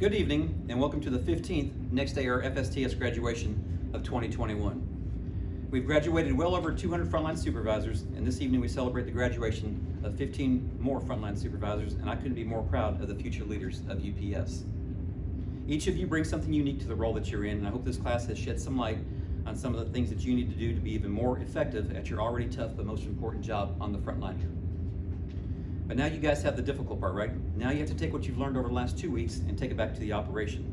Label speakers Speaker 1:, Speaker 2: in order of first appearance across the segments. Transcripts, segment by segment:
Speaker 1: Good evening and welcome to the 15th next day our FSTS graduation of 2021. We've graduated well over 200 frontline supervisors, and this evening we celebrate the graduation of 15 more frontline supervisors, and I couldn't be more proud of the future leaders of UPS. Each of you brings something unique to the role that you're in, and I hope this class has shed some light on some of the things that you need to do to be even more effective at your already tough but most important job on the front line here. But now you guys have the difficult part, right? Now you have to take what you've learned over the last 2 weeks and take it back to the operation.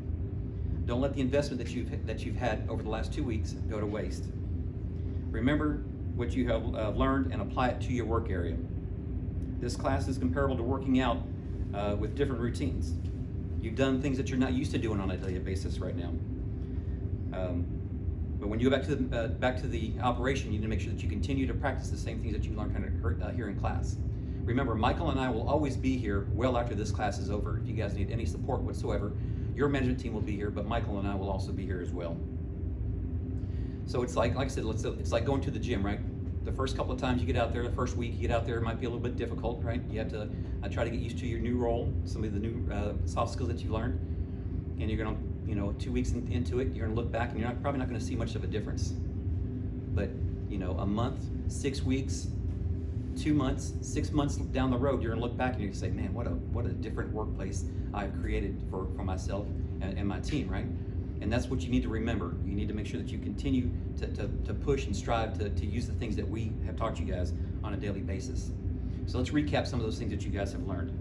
Speaker 1: Don't let the investment that you've had over the last 2 weeks go to waste. Remember what you have learned and apply it to your work area. This class is comparable to working out with different routines. You've done things that you're not used to doing on a daily basis right now. But when you go back to the operation, you need to make sure that you continue to practice the same things that you learned here in class. Remember, Michael and I will always be here well after this class is over. If you guys need any support whatsoever, your management team will be here, but Michael and I will also be here as well. So it's like I said, it's like going to the gym, right? The first couple of times you get out there, the first week you get out there, it might be a little bit difficult, right? You have to try to get used to your new role, some of the new soft skills that you learned, and you're gonna, 2 weeks into it, you're gonna look back and you're probably not gonna see much of a difference. But a month, 6 weeks, 2 months, 6 months down the road, you're gonna look back and you're gonna say, man, what a different workplace I've created for myself and my team, right? And that's what you need to remember. You need to make sure that you continue to push and strive to use the things that we have taught you guys on a daily basis. So let's recap some of those things that you guys have learned.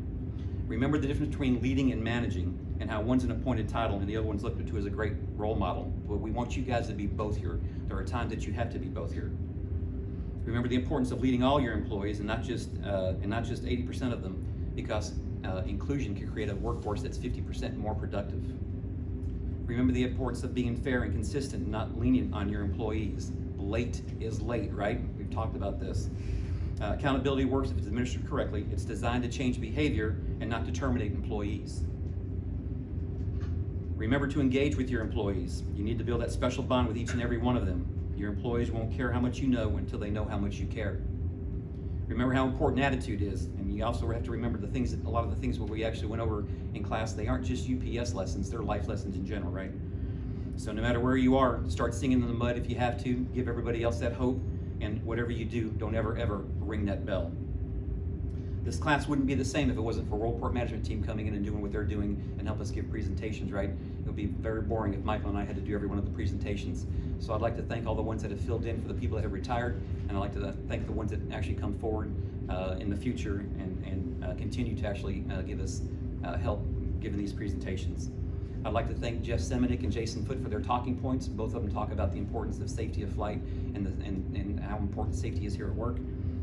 Speaker 1: Remember the difference between leading and managing, and how one's an appointed title and the other one's looked to as a great role model. Well, we want you guys to be both here. There are times that you have to be both here. Remember the importance of leading all your employees and not just 80% of them, because inclusion can create a workforce that's 50% more productive. Remember the importance of being fair and consistent and not lenient on your employees. Late is late, right? We've talked about this. Accountability works if it's administered correctly. It's designed to change behavior and not to terminate employees. Remember to engage with your employees. You need to build that special bond with each and every one of them. Your employees won't care how much you know until they know how much you care. Remember how important attitude is, and you also have to remember a lot of the things what we actually went over in class, they aren't just UPS lessons, they're life lessons in general, right? So no matter where you are, start singing in the mud if you have to, give everybody else that hope, and whatever you do, don't ever ring that bell. This class wouldn't be the same if it wasn't for Worldport management team coming in and doing what they're doing and help us give presentations, right? It would be very boring if Michael and I had to do every one of the presentations. So I'd like to thank all the ones that have filled in for the people that have retired, and I'd like to thank the ones that actually come forward in the future and continue to actually give us help giving these presentations. I'd like to thank Jeff Semenik and Jason Foote for their talking points. Both of them talk about the importance of safety of flight and how important safety is here at work.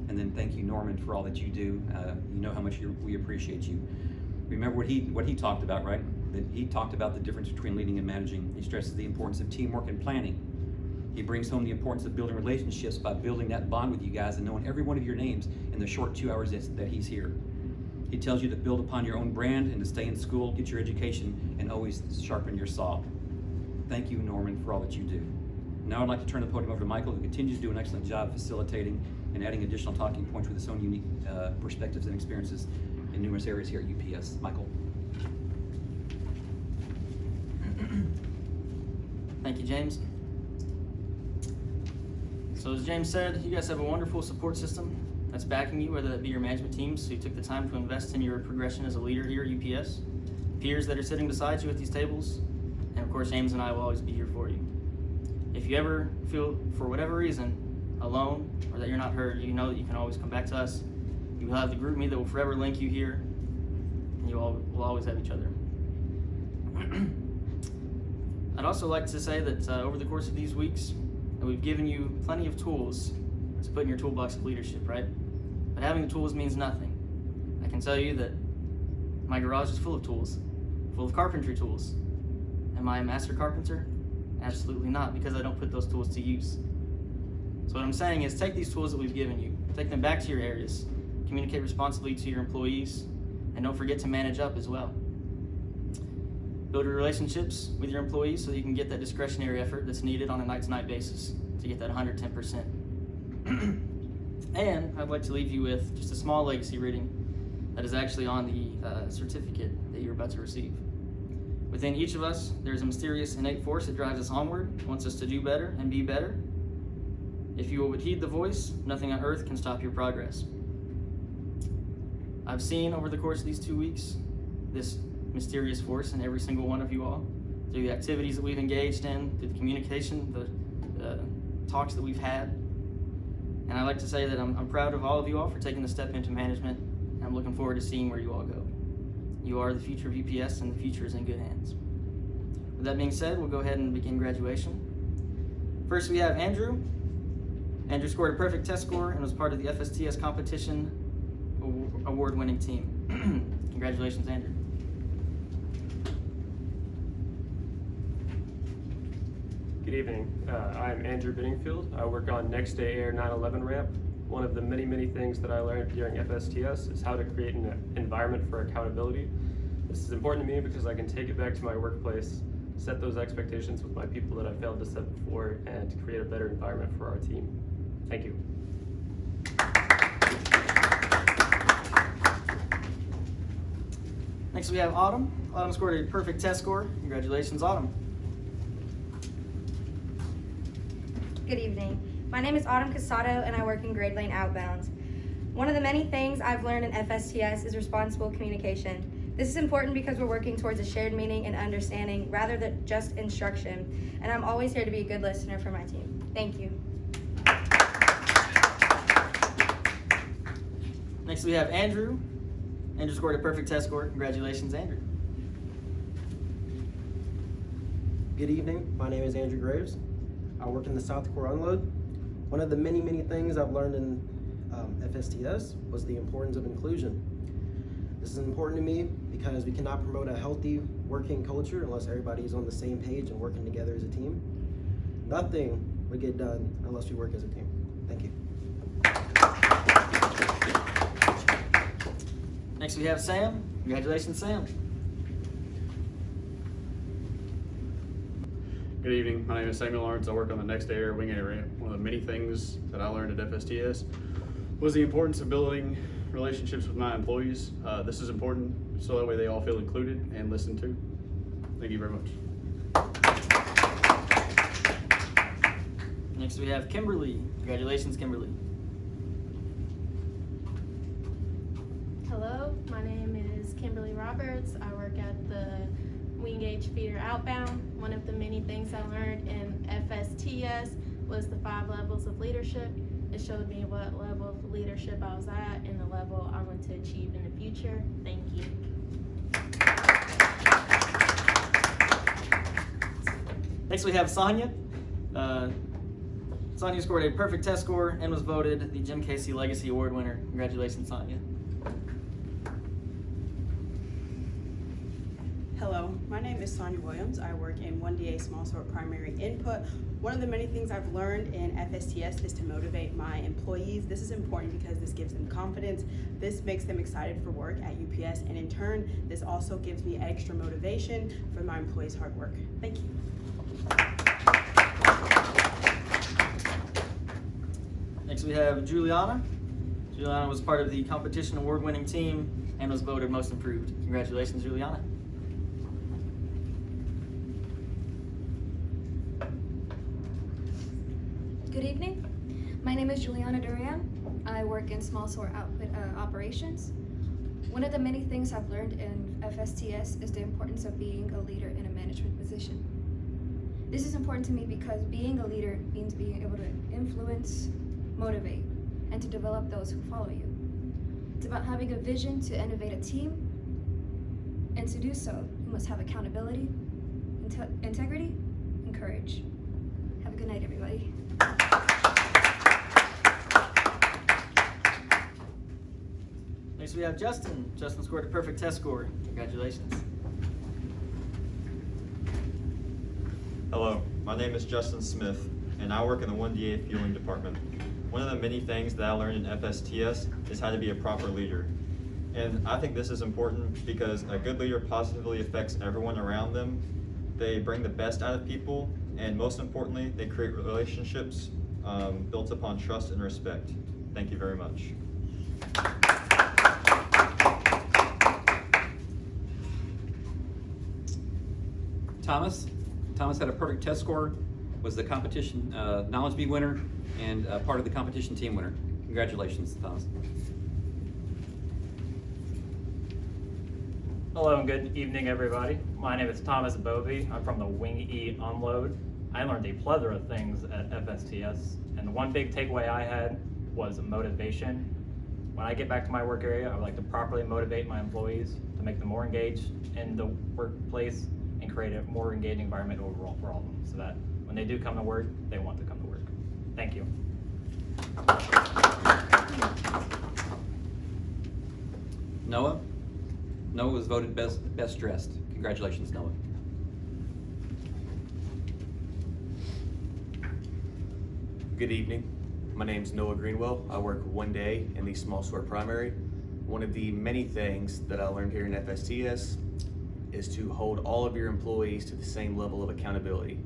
Speaker 1: And then thank you, Norman, for all that you do. You know how much we appreciate you. Remember what he talked about, right? That he talked about the difference between leading and managing. He stresses the importance of teamwork and planning. He brings home the importance of building relationships by building that bond with you guys and knowing every one of your names in the short 2 hours that he's here. He tells you to build upon your own brand and to stay in school, get your education, and always sharpen your saw. Thank you, Norman, for all that you do. Now I'd like to turn the podium over to Michael, who continues to do an excellent job facilitating and adding additional talking points with his own unique perspectives and experiences in numerous areas here at UPS. Michael.
Speaker 2: Thank you, James. So as James said, you guys have a wonderful support system that's backing you, whether that be your management teams who took the time to invest in your progression as a leader here at UPS, peers that are sitting beside you at these tables, and of course James and I will always be here for you. If you ever feel, for whatever reason, alone or that you're not heard, you know that you can always come back to us. You will have the group me that will forever link you here, and you all will always have each other. I'd also like to say that over the course of these weeks, we've given you plenty of tools to put in your toolbox of leadership, right? But having the tools means nothing. I can tell you that my garage is full of tools, full of carpentry tools. Am I a master carpenter? Absolutely not, because I don't put those tools to use. So what I'm saying is take these tools that we've given you, take them back to your areas, communicate responsibly to your employees, and don't forget to manage up as well. Build your relationships with your employees so that you can get that discretionary effort that's needed on a night-to-night basis to get that 110%. And I'd like to leave you with just a small legacy reading that is actually on the certificate that you're about to receive. Within each of us, there's a mysterious innate force that drives us onward, wants us to do better and be better. If you would heed the voice, nothing on earth can stop your progress. I've seen over the course of these 2 weeks this mysterious force in every single one of you all, through the activities that we've engaged in, through the communication, the talks that we've had. And I like to say that I'm proud of all of you all for taking the step into management, and I'm looking forward to seeing where you all go. You are the future of UPS, and the future is in good hands. With that being said, we'll go ahead and begin graduation. First, we have Andrew. Andrew scored a perfect test score and was part of the FSTS competition award-winning team. Congratulations, Andrew.
Speaker 3: Good evening. I'm Andrew Benningfield. I work on Next Day Air 911 ramp. One of the many things that I learned during FSTS is how to create an environment for accountability. This is important to me because I can take it back to my workplace, set those expectations with my people that I failed to set before, and create a better environment for our team. Thank you.
Speaker 2: Next we have Autumn. Autumn scored a perfect test score. Congratulations, Autumn.
Speaker 4: Good evening. My name is Autumn Casado and I work in Grade Lane Outbounds. One of the many things I've learned in FSTS is responsible communication. This is important because we're working towards a shared meaning and understanding rather than just instruction, and I'm always here to be a good listener for my team. Thank you.
Speaker 2: Next we have Andrew. Andrew scored a perfect test score. Congratulations, Andrew.
Speaker 5: Good evening. My name is Andrew Graves. I work in the South Core Unload. One of the many things I've learned in FSTS was the importance of inclusion. This is important to me because we cannot promote a healthy working culture unless everybody is on the same page and working together as a team. Nothing would get done unless we work as a team. Thank you.
Speaker 2: Next we have Sam. Congratulations, Sam.
Speaker 6: Good evening. My name is Samuel Lawrence. I work on the Next Day Air Wing area. One of the many things that I learned at FSTS was the importance of building relationships with my employees. This is important so that way they all feel included and listened to. Thank you very much.
Speaker 2: Next we have Kimberlea. Congratulations, Kimberlea.
Speaker 7: Hello, my name is Kimberlea Roberts. I work at the Wing Gauge Feeder Outbound. One of the many things I learned in FSTS was the 5 levels of leadership. It showed me what level of leadership I was at and the level I want to achieve in the future. Thank you.
Speaker 2: Next we have Sonia. Sonia scored a perfect test score and was voted the Jim Casey Legacy Award winner. Congratulations, Sonia.
Speaker 8: Hello, my name is Sonia Williams. I work in 1DA Small Sort Primary Input. One of the many things I've learned in FSTS is to motivate my employees. This is important because this gives them confidence. This makes them excited for work at UPS, and in turn, this also gives me extra motivation for my employees' hard work. Thank you.
Speaker 2: Next we have Yuliana. Yuliana was part of the competition award-winning team and was voted most improved. Congratulations, Yuliana.
Speaker 9: Good evening. My name is Yuliana Duran. I work in small sort output operations. One of the many things I've learned in FSTS is the importance of being a leader in a management position. This is important to me because being a leader means being able to influence, motivate, and to develop those who follow you. It's about having a vision to innovate a team, and to do so, you must have accountability, integrity, and courage. Have a good night, everybody.
Speaker 2: Next we have Justin. Justin scored a perfect test score. Congratulations.
Speaker 10: Hello, my name is Justin Smith, and I work in the 1DA Fueling Department. One of the many things that I learned in FSTS is how to be a proper leader. And I think this is important because a good leader positively affects everyone around them. They bring the best out of people, and most importantly, they create relationships built upon trust and respect. Thank you very much.
Speaker 1: Thomas had a perfect test score, was the competition Knowledge Bee winner, and part of the competition team winner. Congratulations, Thomas.
Speaker 11: Hello and good evening, everybody. My name is Thomas Bovey. I'm from the Wing E Unload. I learned a plethora of things at FSTS, and the one big takeaway I had was motivation. When I get back to my work area, I would like to properly motivate my employees to make them more engaged in the workplace and create a more engaging environment overall for all of them, so that when they do come to work, they want to come to work. Thank you.
Speaker 1: Noah was voted best dressed. Congratulations, Noah.
Speaker 12: Good evening. My name is Noah Greenwell. I work one day in the small sort primary. One of the many things that I learned here in FSTS is to hold all of your employees to the same level of accountability.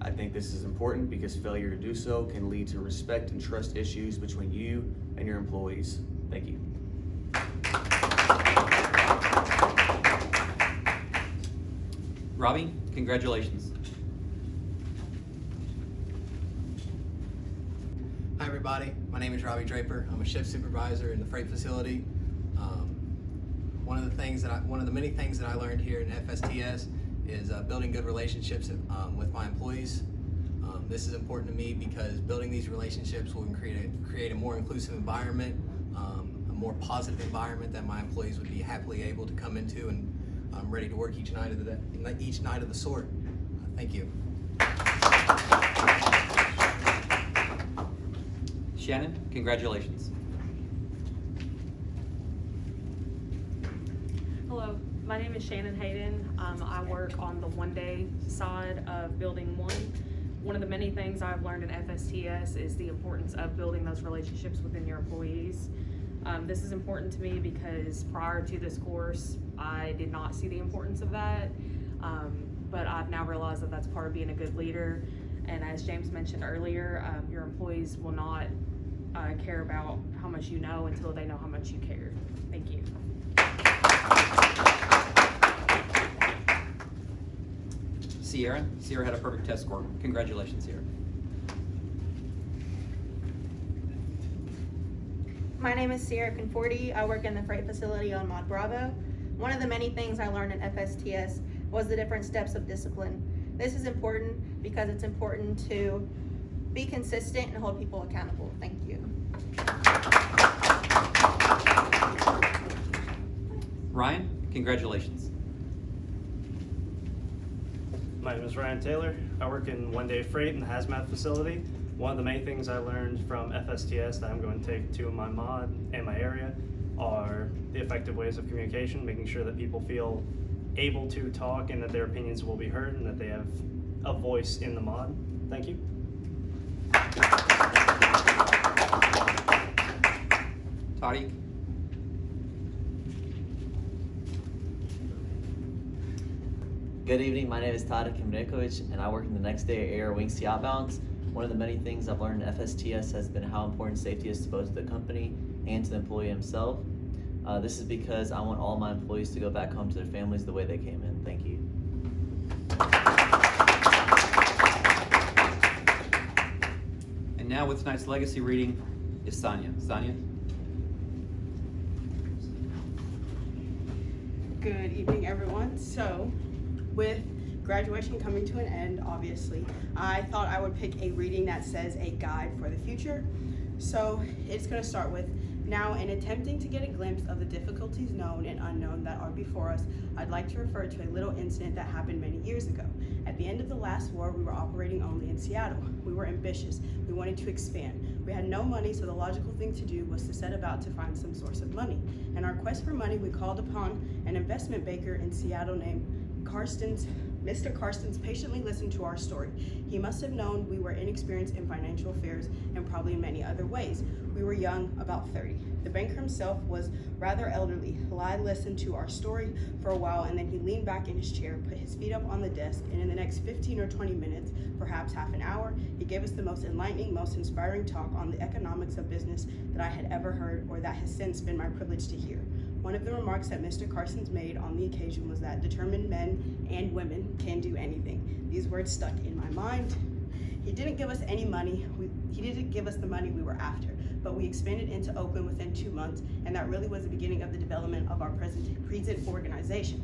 Speaker 12: I think this is important because failure to do so can lead to respect and trust issues between you and your employees. Thank you.
Speaker 1: Robbie, congratulations.
Speaker 13: Hi everybody, my name is Robbie Draper. I'm a shift supervisor in the freight facility. One of the many things that I learned here in FSTS is building good relationships with my employees. This is important to me because building these relationships will create a more inclusive environment, a more positive environment that my employees would be happily able to come into and ready to work each night of the sort. Thank you.
Speaker 1: Shannon, congratulations.
Speaker 14: Hello, my name is Shannon Hayden. I work on the one-day side of Building 1. One of the many things I've learned in FSTS is the importance of building those relationships within your employees. This is important to me because prior to this course, I did not see the importance of that, but I've now realized that that's part of being a good leader. And as James mentioned earlier, your employees will not care about how much you know until they know how much you care. Thank you.
Speaker 1: Sierra had a perfect test score. Congratulations, Sierra.
Speaker 4: My name is Sierra Conforti. I work in the freight facility on Mod Bravo. One of the many things I learned in FSTS was the different steps of discipline. This is important because it's important to be consistent and hold people accountable. Thank you.
Speaker 1: Ryan, congratulations.
Speaker 15: My name is Ryan Taylor. I work in one-day freight in the HazMats facility. One of the main things I learned from FSTS that I'm going to take to my mod and my area are the effective ways of communication, making sure that people feel able to talk and that their opinions will be heard and that they have a voice in the mod. Thank you.
Speaker 1: Tarik.
Speaker 16: Good evening, my name is Tarik Hemrekovic and I work in the next day air wing C Outbounds. One of the many things I've learned in FSTS has been how important safety is to both the company and to the employee himself. This is because I want all my employees to go back home to their families the way they came in. Thank you.
Speaker 1: And now with tonight's legacy reading is Sonia. Sonia?
Speaker 8: Good evening, everyone. So, with graduation coming to an end, obviously, I thought I would pick a reading that says a guide for the future. So, it's going to start with, now in attempting to get a glimpse of the difficulties known and unknown that are before us, I'd like to refer to a little incident that happened many years ago. At the end of the last war, we were operating only in Seattle. We were ambitious. We wanted to expand. We had no money, so the logical thing to do was to set about to find some source of money. In our quest for money, we called upon an investment banker in Seattle named Mr. Karstens patiently listened to our story. He must have known we were inexperienced in financial affairs and probably in many other ways. We were young, about 30. The banker himself was rather elderly. Lai listened to our story for a while, and then he leaned back in his chair, put his feet up on the desk, and in the next 15 or 20 minutes, perhaps half an hour, he gave us the most enlightening, most inspiring talk on the economics of business that I had ever heard, or that has since been my privilege to hear. One of the remarks that Mr. Carsons made on the occasion was that determined men and women can do anything. These words stuck in my mind. He didn't give us any money. He didn't give us the money we were after, but we expanded into Oakland within 2 months, and that really was the beginning of the development of our present organization.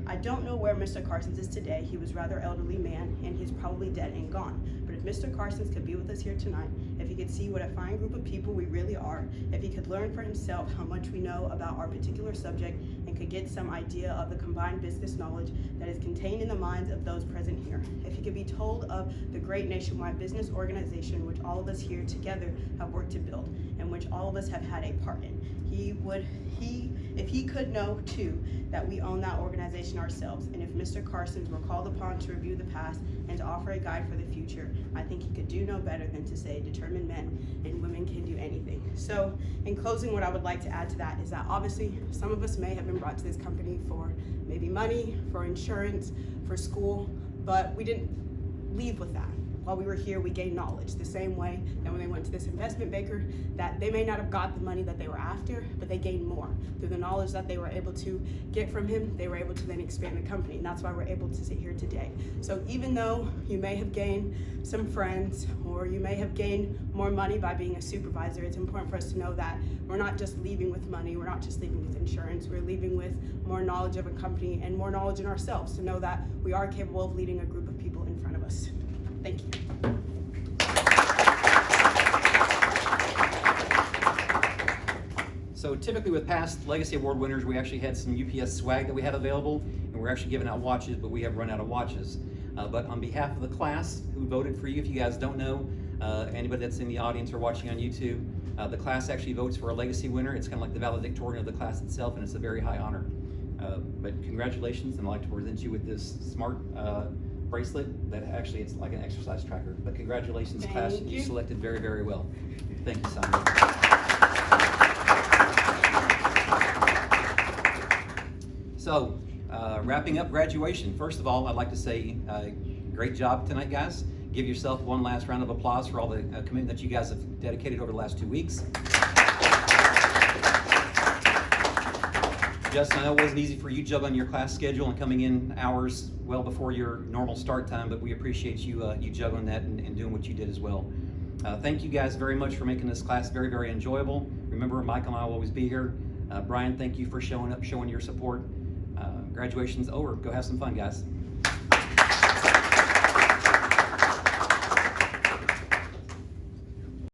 Speaker 8: I don't know where Mr. Carsons is today. He was a rather elderly man, and he's probably dead and gone. But if Mr. Carsons could be with us here tonight, if he could see what a fine group of people we really are, if he could learn for himself how much we know about our particular subject, and could get some idea of the combined business knowledge that is contained in the minds of those present here, if he could be told of the great nationwide business organization which all of us here together have worked to build, and which all of us have had a part in, if he could know too that we own that organization ourselves, and if Mr. Carsons were called upon to review the past and to offer a guide for the future, I think he could do no better than to say determined men and women can do anything. So in closing, what I would like to add to that is that obviously some of us may have been brought to this company for maybe money, for insurance, for school, but we didn't leave with that. While we were here, we gained knowledge the same way that when they went to this investment banker, that they may not have got the money that they were after, but they gained more. Through the knowledge that they were able to get from him, they were able to then expand the company, and that's why we're able to sit here today. So even though you may have gained some friends, or you may have gained more money by being a supervisor, it's important for us to know that we're not just leaving with money, we're not just leaving with insurance, we're leaving with more knowledge of a company and more knowledge in ourselves to know that we are capable of leading a group of people in front of us. Thank you.
Speaker 1: So typically with past Legacy Award winners, we actually had some UPS swag that we had available, and we're actually giving out watches, but we have run out of watches. But on behalf of the class who voted for you, if you guys don't know, anybody that's in the audience or watching on YouTube, the class actually votes for a Legacy winner. It's kind of like the valedictorian of the class itself, and it's a very high honor. But congratulations, and I'd like to present you with this smart bracelet that actually it's like an exercise tracker. But congratulations, class. You selected very, very well. Thank you, Sonia. So, wrapping up graduation. First of all, I'd like to say great job tonight, guys. Give yourself one last round of applause for all the commitment that you guys have dedicated over the last 2 weeks. Justin, I know it wasn't easy for you juggling your class schedule and coming in hours well before your normal start time, but we appreciate you you juggling that and doing what you did as well. Thank you guys very much for making this class very, very enjoyable. Remember, Michael and I will always be here. Brian, thank you for showing up, showing your support. Graduation's over. Go have some fun, guys.